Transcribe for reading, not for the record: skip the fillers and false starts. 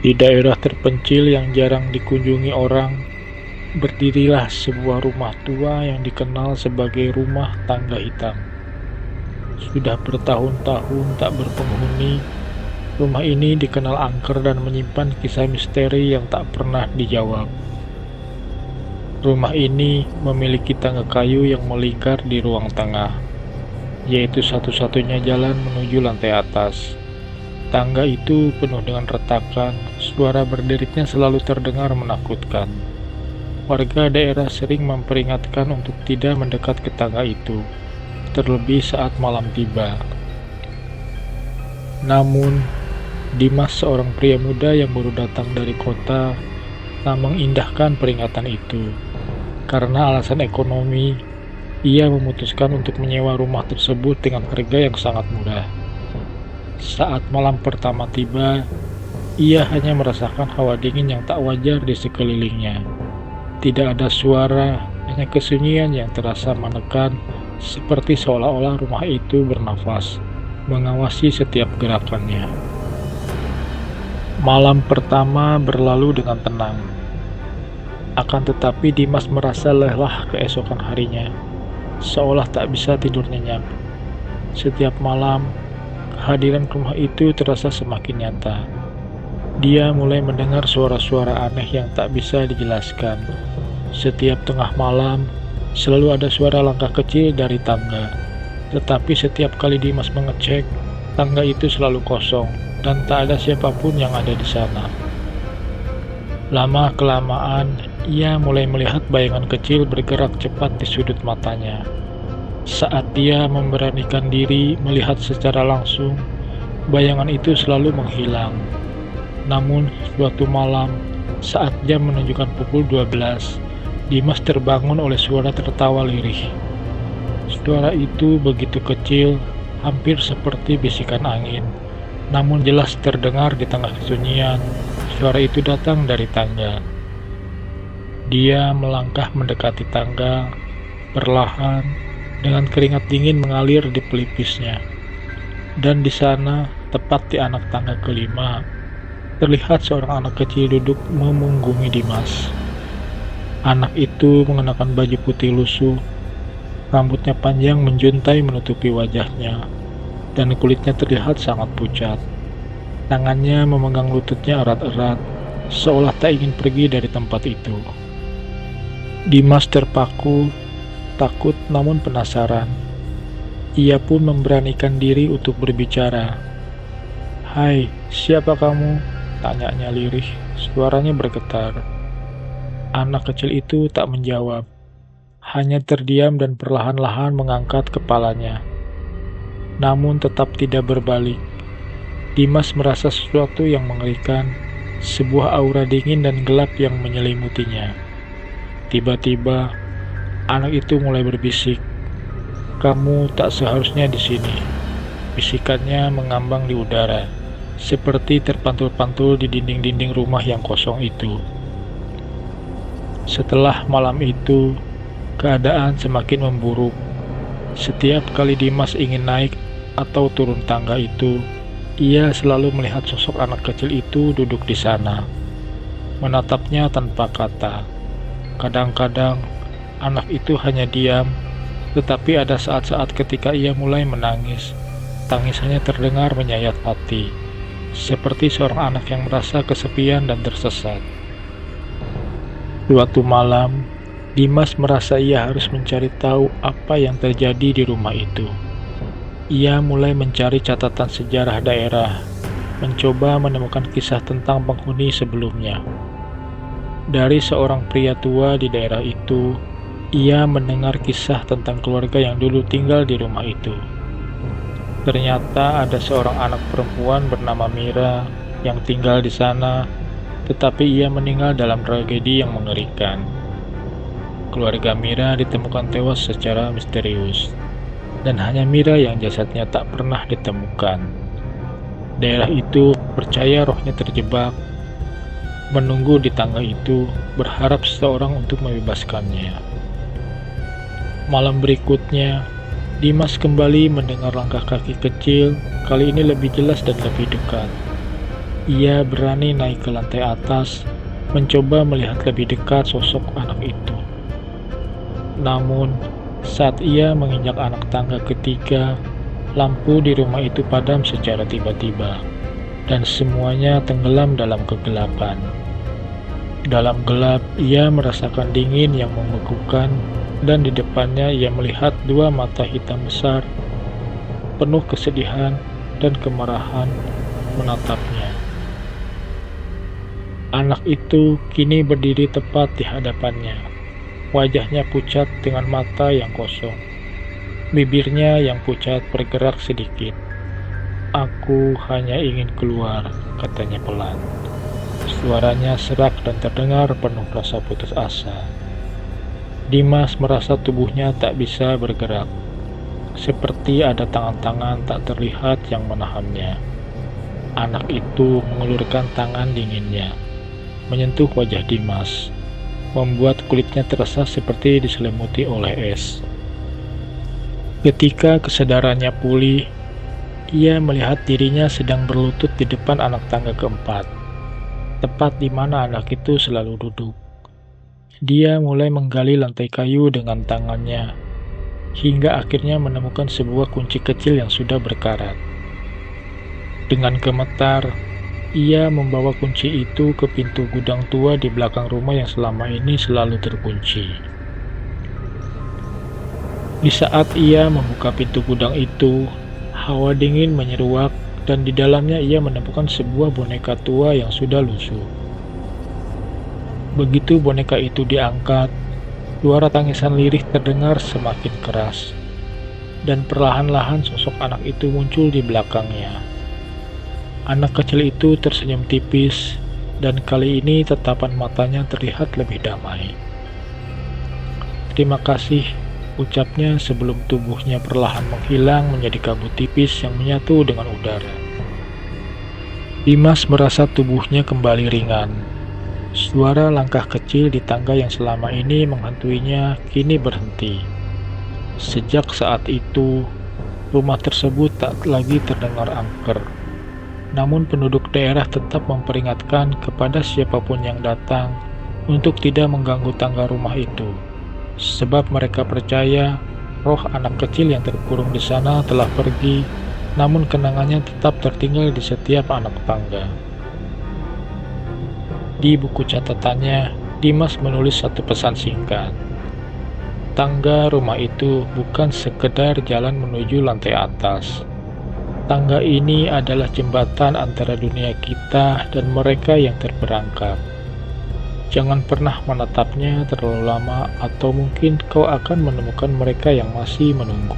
Di daerah terpencil yang jarang dikunjungi orang, berdirilah sebuah rumah tua yang dikenal sebagai rumah tangga hitam. Sudah bertahun-tahun tak berpenghuni, rumah ini dikenal angker dan menyimpan kisah misteri yang tak pernah dijawab. Rumah ini memiliki tangga kayu yang melingkar di ruang tengah, yaitu satu-satunya jalan menuju lantai atas. Tangga itu penuh dengan retakan, suara berderitnya selalu terdengar menakutkan. Warga daerah sering memperingatkan untuk tidak mendekat ke tangga itu, terlebih saat malam tiba. Namun, Dimas, seorang pria muda yang baru datang dari kota, tak mengindahkan peringatan itu. Karena alasan ekonomi, ia memutuskan untuk menyewa rumah tersebut dengan harga yang sangat murah. Saat malam pertama tiba, ia hanya merasakan hawa dingin yang tak wajar di sekelilingnya. Tidak ada suara, hanya kesunyian yang terasa menekan, seperti seolah-olah rumah itu bernafas, mengawasi setiap gerakannya. Malam pertama berlalu dengan tenang. Akan tetapi Dimas merasa lelah keesokan harinya, seolah tak bisa tidur nyenyak. Setiap malam, kehadiran rumah itu terasa semakin nyata. Dia mulai mendengar suara-suara aneh yang tak bisa dijelaskan. Setiap tengah malam, selalu ada suara langkah kecil dari tangga. Tetapi setiap kali Dimas mengecek, tangga itu selalu kosong, dan tak ada siapapun yang ada di sana. Lama-kelamaan, ia mulai melihat bayangan kecil bergerak cepat di sudut matanya. Saat dia memberanikan diri melihat secara langsung, bayangan itu selalu menghilang. Namun, suatu malam, saat jam menunjukkan pukul 12, Dimas terbangun oleh suara tertawa lirih. Suara itu begitu kecil, hampir seperti bisikan angin, namun jelas terdengar di tengah kesunyian. Suara itu datang dari tangga. Dia melangkah mendekati tangga, perlahan, dengan keringat dingin mengalir di pelipisnya. Dan di sana, tepat di anak tangga kelima, terlihat seorang anak kecil duduk memunggungi Dimas. Anak itu mengenakan baju putih lusuh, rambutnya panjang menjuntai menutupi wajahnya, dan kulitnya terlihat sangat pucat. Tangannya memegang lututnya erat-erat, seolah tak ingin pergi dari tempat itu. Dimas terpaku, takut namun penasaran. Ia pun memberanikan diri untuk berbicara. "Hai, siapa kamu?" tanyanya lirih, suaranya bergetar. Anak kecil itu tak menjawab, hanya terdiam dan perlahan-lahan mengangkat kepalanya. Namun tetap tidak berbalik. Dimas merasa sesuatu yang mengerikan, sebuah aura dingin dan gelap yang menyelimutinya. Tiba-tiba, anak itu mulai berbisik, "Kamu tak seharusnya di sini." Bisikannya mengambang di udara, seperti terpantul-pantul di dinding-dinding rumah yang kosong itu. Setelah malam itu, keadaan semakin memburuk. Setiap kali Dimas ingin naik atau turun tangga itu, ia selalu melihat sosok anak kecil itu duduk di sana, menatapnya tanpa kata. Kadang-kadang, anak itu hanya diam, tetapi ada saat-saat ketika ia mulai menangis. Tangisannya terdengar menyayat hati, seperti seorang anak yang merasa kesepian dan tersesat. Suatu malam, Dimas merasa ia harus mencari tahu apa yang terjadi di rumah itu. Ia mulai mencari catatan sejarah daerah, mencoba menemukan kisah tentang penghuni sebelumnya. Dari seorang pria tua di daerah itu, ia mendengar kisah tentang keluarga yang dulu tinggal di rumah itu. Ternyata ada seorang anak perempuan bernama Mira yang tinggal di sana, tetapi ia meninggal dalam tragedi yang mengerikan. Keluarga Mira ditemukan tewas secara misterius, dan hanya Mira yang jasadnya tak pernah ditemukan. Daerah itu percaya rohnya terjebak, menunggu di tangga itu, berharap seseorang untuk membebaskannya. Malam berikutnya, Dimas kembali mendengar langkah kaki kecil, kali ini lebih jelas dan lebih dekat. Ia berani naik ke lantai atas, mencoba melihat lebih dekat sosok anak itu. Namun, saat ia menginjak anak tangga ketiga, lampu di rumah itu padam secara tiba-tiba, dan semuanya tenggelam dalam kegelapan. Dalam gelap, ia merasakan dingin yang membekukan, dan di depannya ia melihat dua mata hitam besar, penuh kesedihan dan kemarahan, menatapnya. Anak itu kini berdiri tepat di hadapannya. Wajahnya pucat dengan mata yang kosong. Bibirnya yang pucat bergerak sedikit. "Aku hanya ingin keluar," katanya pelan. Suaranya serak dan terdengar penuh rasa putus asa. Dimas merasa tubuhnya tak bisa bergerak, seperti ada tangan-tangan tak terlihat yang menahannya. Anak itu mengulurkan tangan dinginnya, menyentuh wajah Dimas, membuat kulitnya terasa seperti diselimuti oleh es. Ketika kesadarannya pulih, ia melihat dirinya sedang berlutut di depan anak tangga keempat, tepat di mana anak itu selalu duduk. Dia mulai menggali lantai kayu dengan tangannya, hingga akhirnya menemukan sebuah kunci kecil yang sudah berkarat. Dengan gemetar, ia membawa kunci itu ke pintu gudang tua di belakang rumah yang selama ini selalu terkunci. Di saat ia membuka pintu gudang itu, hawa dingin menyeruak dan di dalamnya ia menemukan sebuah boneka tua yang sudah lusuh. Begitu boneka itu diangkat, suara tangisan lirih terdengar semakin keras, dan perlahan-lahan sosok anak itu muncul di belakangnya. Anak kecil itu tersenyum tipis, dan kali ini tatapan matanya terlihat lebih damai. "Terima kasih," ucapnya sebelum tubuhnya perlahan menghilang menjadi kabut tipis yang menyatu dengan udara. Dimas merasa tubuhnya kembali ringan. Suara langkah kecil di tangga yang selama ini menghantuinya kini berhenti. Sejak saat itu, rumah tersebut tak lagi terdengar angker. Namun penduduk daerah tetap memperingatkan kepada siapapun yang datang untuk tidak mengganggu tangga rumah itu, sebab mereka percaya roh anak kecil yang terkurung di sana telah pergi, namun kenangannya tetap tertinggal di setiap anak tangga. Di buku catatannya, Dimas menulis satu pesan singkat. Tangga rumah itu bukan sekedar jalan menuju lantai atas. Tangga ini adalah jembatan antara dunia kita dan mereka yang terperangkap. Jangan pernah menatapnya terlalu lama, atau mungkin kau akan menemukan mereka yang masih menunggu.